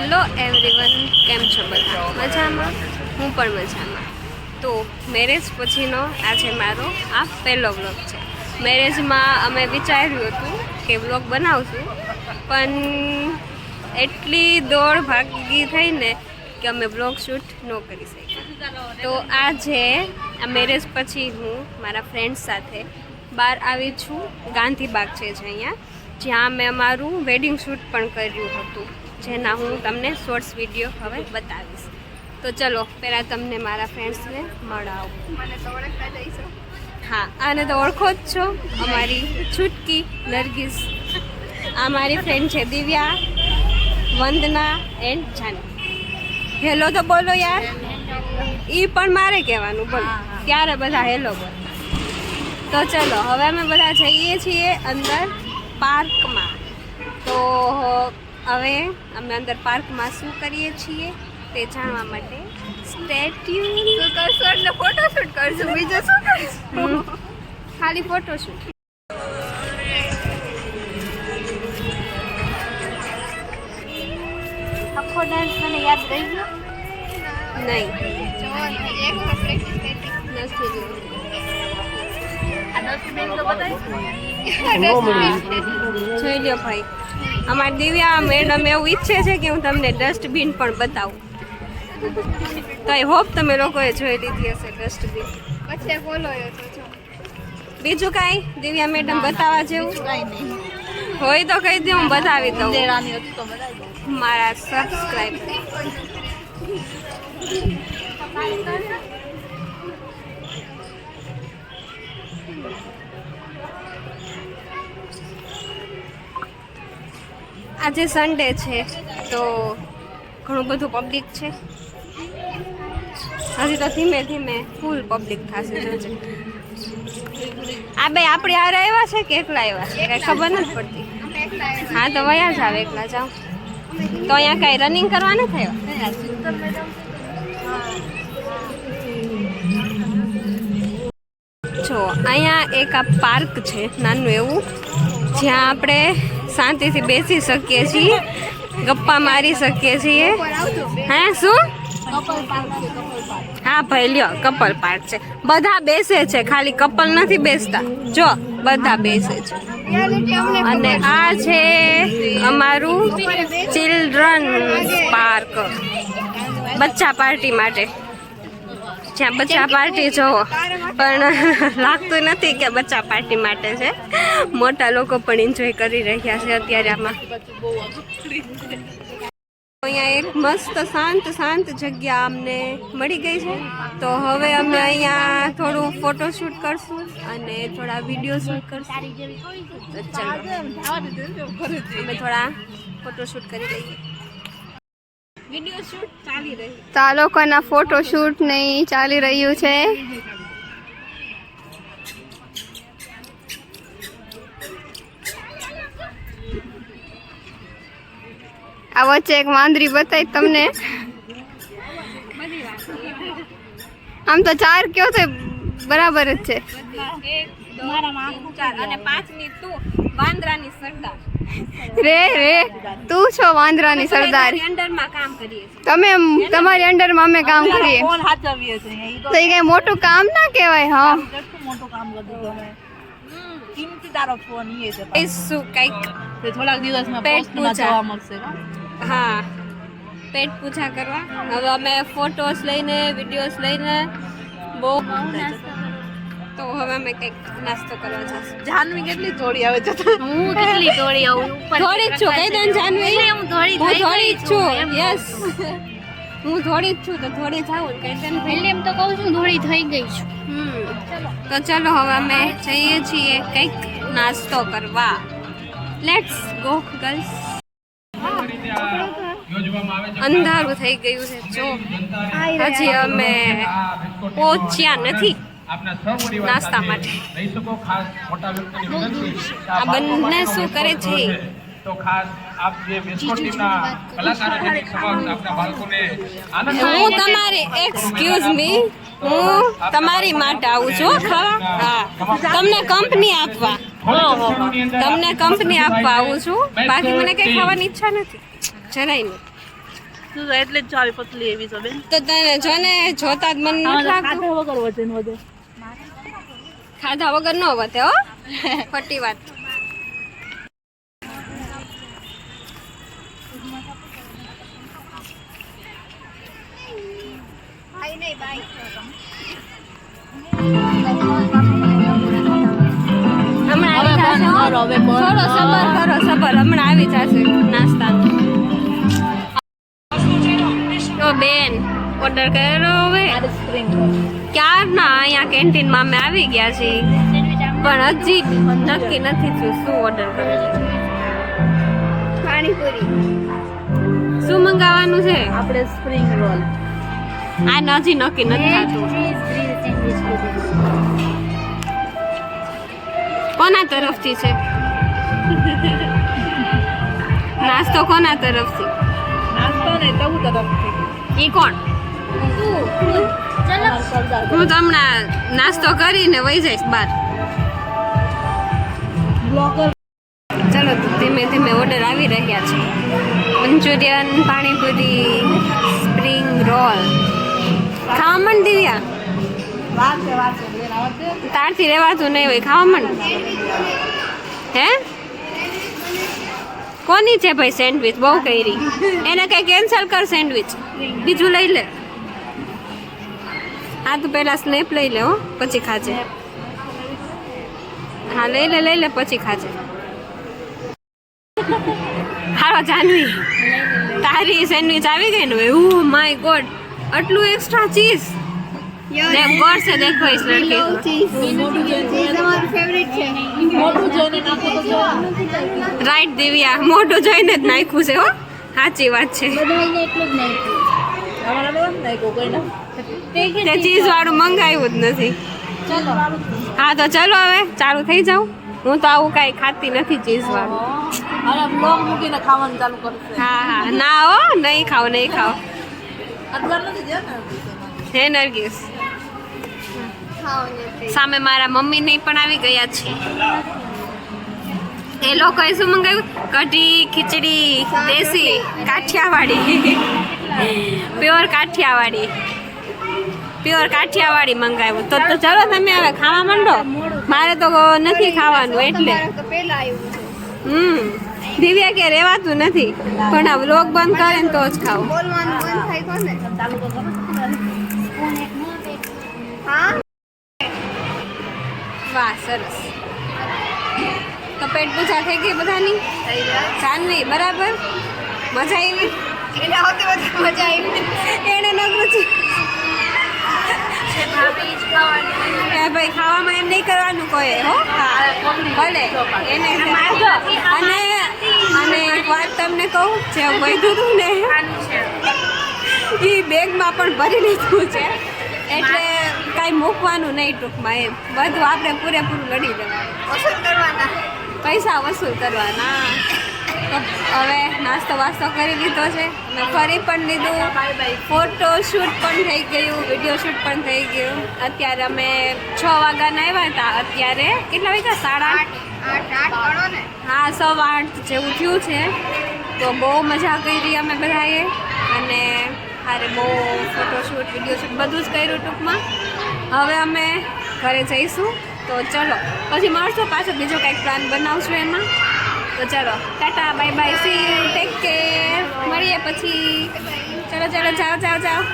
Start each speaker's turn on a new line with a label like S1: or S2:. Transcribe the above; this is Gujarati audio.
S1: હેલો એવરીવન, કેમ છો બધા? મજામાં? હું પણ મજામાં. તો મેરેજ પછીનો આજે મારો આ પહેલો વ્લોગ છે. મેરેજમાં અમે વિચાર્યું હતું કે વ્લોગ બનાવશું, પણ એટલી દોડ ભાગી થઈને કે અમે વ્લોગ શૂટ ન કરી શક્યા. તો આજે આ મેરેજ પછી હું મારા ફ્રેન્ડ્સ સાથે બહાર આવી છું. ગાંધીબાગ છે જે અહીંયા, જ્યાં મેં અમારું વેડિંગ શૂટ પણ કર્યું હતું, જેના હું તમને શોર્ટ્સ વિડીયો હવે બતાવીશ. તો ચલો પહેલાં તમને મારા ફ્રેન્ડ્સને મળાવું. મને તો ઓળખતા જઈશો? હા, આને તો ઓળખો જ છો, અમારી છૂટકી નરગીસ. આ મારી ફ્રેન્ડ છે દિવ્યા, વંદના એન્ડ જાનવી. હેલો તો બોલો યાર. એ પણ મારે કહેવાનું, બોલો ત્યારે બધા હેલો બોલો. તો ચલો હવે અમે બધા જઈએ છીએ અંદર પાર્કમાં. તો હવે અમે અંદર પાર્કમાં શું કરીએ છીએ તે જાણવા માટે સ્ટે ટ્યુન કરશો. એટલે ફોટોશૂટ કરશું, બીજું શું કરશું? ખાલી ફોટોશૂટ. આખો ડાન્સ મને યાદ રહી ગયો નહીં. જોઈ લ્યો ભાઈ, અમારી દિવ્યા મેડમ એવું ઈચ્છે છે કે હું તમને ડસ્ટબિન પણ બતાવું. તો આઈ હોપ તમે લોકોએ જોઈ લીધી હશે ડસ્ટબિન. પછી બોલો બીજું કાંઈ દિવ્યા મેડમ બતાવવા જેવું હોય તો કહી દે, હું બતાવી દઉં મારા સબસ્ક્રાઈબર. આજે સન્ડે છે તો ઘણું બધું પબ્લિક છે. હજી તો ધીમે ધીમે ફૂલ પબ્લિક થશે. જોજે આ બે આપણી હારે આવ્યા છે કે એકલા આવ્યા છે કઈ ખબર નથી પડતી. હા તો વયા જાવ, એકલા જાઓ. તો અહીંયા કઈ રનિંગ કરવા નથી આવ્યા? જો અહીંયા એક આ પાર્ક છે નાનું એવું, જ્યાં આપણે શાંતિથી બેસી શકીએ છીએ, ગપ્પા મારી શકીએ છીએ. હા શું? હા ભાઈ લ્યો, કપલ પાર્ક છે. બધા બેસે છે, ખાલી કપલ નથી બેસતા. જો બધા બેસે છે. અને આ છે અમારું ચિલ્ડ્રન પાર્ક, બચ્ચા પાર્ટી માટે, જ્યાં બચ્ચા પાર્ટી જોવો. પણ લાગતું નથી કે બચ્ચા પાર્ટી માટે છે. મોટા લોકો પણ એન્જોય કરી રહ્યા છે અત્યારે આમાં. અહીંયા એક મસ્ત શાંત જગ્યા અમને મળી ગઈ છે. તો હવે અમે અહીંયા થોડું ફોટોશૂટ કરશું અને થોડા વિડીયો શૂટ કરશું. તો ચાલો અમે થોડા ફોટોશૂટ કરી લઈએ. વિડીયો શૂટ ચાલી રહ્યું. તો આ લોકોના ફોટોશૂટ નહીં ચાલી રહ્યું છે. આ વચ્ચે એક વાંદરી બતાવી તમને. આમ તો 4 કયો તો બરાબર જ છે. અને 5ની તું વાંદરાની સરદાર. રે તું છો વાંદરાની સરદાર. અંડરમાં કામ કરીએ તમે, તમારી અંડરમાં અમે કામ કરીએ. તો એ કઈ મોટું કામ ના કહેવાય. હા મોટું કામ કર્યું તમે. કિંમતી તારો ફોન એ છે. શું કઈક થોડાક દિવસમાં પેટ પૂજા મળશે. હા, પેટ પૂજા કરવા. હવે અમે ફોટોસ લઈને વિડીયોઝ લઈને બહુ તો હવે અમે કંઈક નાસ્તો કરવા જઈશું. જાનવી કેટલી થોડી આવે છે? હું કેટલી થોડી આવું? થોડી જ છું. કઈ દઉં જાનવી? હું થોડી જ છું. યસ, હું થોડી જ છું. તો થોડી જાઉં કઈ દઉં. પહેલે એમ તો કહું છું થોડી થઈ ગઈ છું. તો ચલો હવે અમે જઈએ છીએ કંઈક નાસ્તો કરવા. Let's go girls. અંધારું થઈ ગયું છે. જો હજી અમે પહોંચ્યા નથી નાસ્તા માટે. આ બંને શું કરે છે? હું તમારી એક્સક્યુઝ મી, હું તમારી માટે આવું છું ખાવા. હા, તમને કંપની આપવા આવું છું. બાકી મને કઈ ખાવાની ઈચ્છા નથી, જરાય નહીં.
S2: તું એટલે જ ચાવી પતલી એવી છો બેન.
S1: તો તને જો ને જોતા જ મને નથી લાગતું
S2: ખાધા વગર વજન વધે.
S1: ખાધા વગર ન વધે હો ખોટી વાત. હમણાં આવી જશે હો. થોડો સબર કરો સબર હમણાં આવી જશે નાસ્તાનું. તો બેન ઓર્ડર કર્યો હવે ક્યારના અહીંયા કેન્ટીનમાં અમે આવી ગયા છીએ પણ હજી નક્કી નથી થયું શું ઓર્ડર કરવું. પાણીપુરી શું મંગાવવાનું છે
S2: આપણે સ્પ્રિંગ રોલ.
S1: આ હજી નક્કી નથી થતું. કોના તરફથી છે નાસ્તો કોના તરફથી?
S2: નાસ્તો ને તવું તરફથી.
S1: ઈ કોણ? હું તો હમણાં નાસ્તો કરીને વહી જઈશ બહાર.
S2: બ્લોગર.
S1: ચલો તો ધીમે ધીમે ઓર્ડર આવી રહ્યા છે. Manchurian, panipuri, spring roll. ખાવા માંડ દિવ્યા. તારથી રહેવાતું નહીં હોય ખાવા માંડ. હે કોની છે ભાઈ સેન્ડવિચ? બહુ કરી એને કઈ કેન્સલ કર સેન્ડવિચ, બીજું લઈ લે. હા તું પહેલા સ્નેપ લઈ લે હો પછી ખાજે. હા લઈ લે પછી ખાજે. હારો જાનવી તારી સેન્ડવિચ આવી ગઈ ને. ઓ માય ગોડ આટલું એક્સ્ટ્રા ચીઝ. देख गौर से देखो इस लड़के को. राइट दिव्या मोटो જોઈને જ નાખ્યું છે હો. સાચી વાત છે. તે ચીઝ વાળું મંગાવ્યું જ નથી. હા તો ચલો હવે ચાલુ થઈ જાઉં. હું તો આવું કાંઈ ખાતી નથી ચીઝ વાળું.
S2: અરે બ્લોગ મૂકીને ખાવાનું ચાલુ કરશે.
S1: હા ના હો નહીં ખાવ.
S2: અટવાર નથી દે ને
S1: હે નરગીસ. સામે મારા મમ્મી ને પણ આવી ગયા છે. એ લોકોએ શું મંગાવ્યું? કઢી ખીચડી દેશી કાઠિયાવાડી પ્યોર કાઠિયાવાડી મંગાવ્યું. તો ચલો તમે હવે ખાવા માંડો. મારે તો નથી ખાવાનું એટલે. દિવ્યા કે રેવાતું નથી પણ આ વ્લોગ બંધ કરે ને તો જ ખાવું. વાહ સરસ. તો પેટ પૂજા થઈ ગઈ બધાની? જાનવી બરાબર મજા આવી? એને નગરું છે ભાઈ ખાવામાં એમ નહીં કરવાનું કોઈ હો. ભલે એને અને એક વાત તમને કહું જે વધ્યું હતું ને એ બેગમાં પણ ભરી લીધું છે એટલે કાંઈ મૂકવાનું નહીં ટૂંકમાં. એમ બધું આપણે પૂરેપૂરું લડી દેવાનું. પૈસા વસૂલ કરવાના. તો હવે નાસ્તો વાસ્તો કરી લીધો છે. મેં ફરી પણ લીધું. ફોટો શૂટ પણ થઈ ગયું, વિડીયો શૂટ પણ થઈ ગયું. અત્યારે અમે 6 વાગ્યાના આવ્યા હતા. અત્યારે કેટલા વાગ્યા? 8:30. હા 8:15 જેવું થયું છે. તો બહુ મજા કરી અમે બધાએ અને હારે બહુ ફોટોશૂટ વિડીયો શૂટ બધું જ કર્યું ટૂંકમાં. હવે અમે ઘરે જઈશું. તો ચલો પછી મળશું પાછો બીજો કંઈક પ્લાન બનાવશું એમાં. તો ચલો Tata bye bye see you take care. મળીએ પછી. ચલો જાઓ.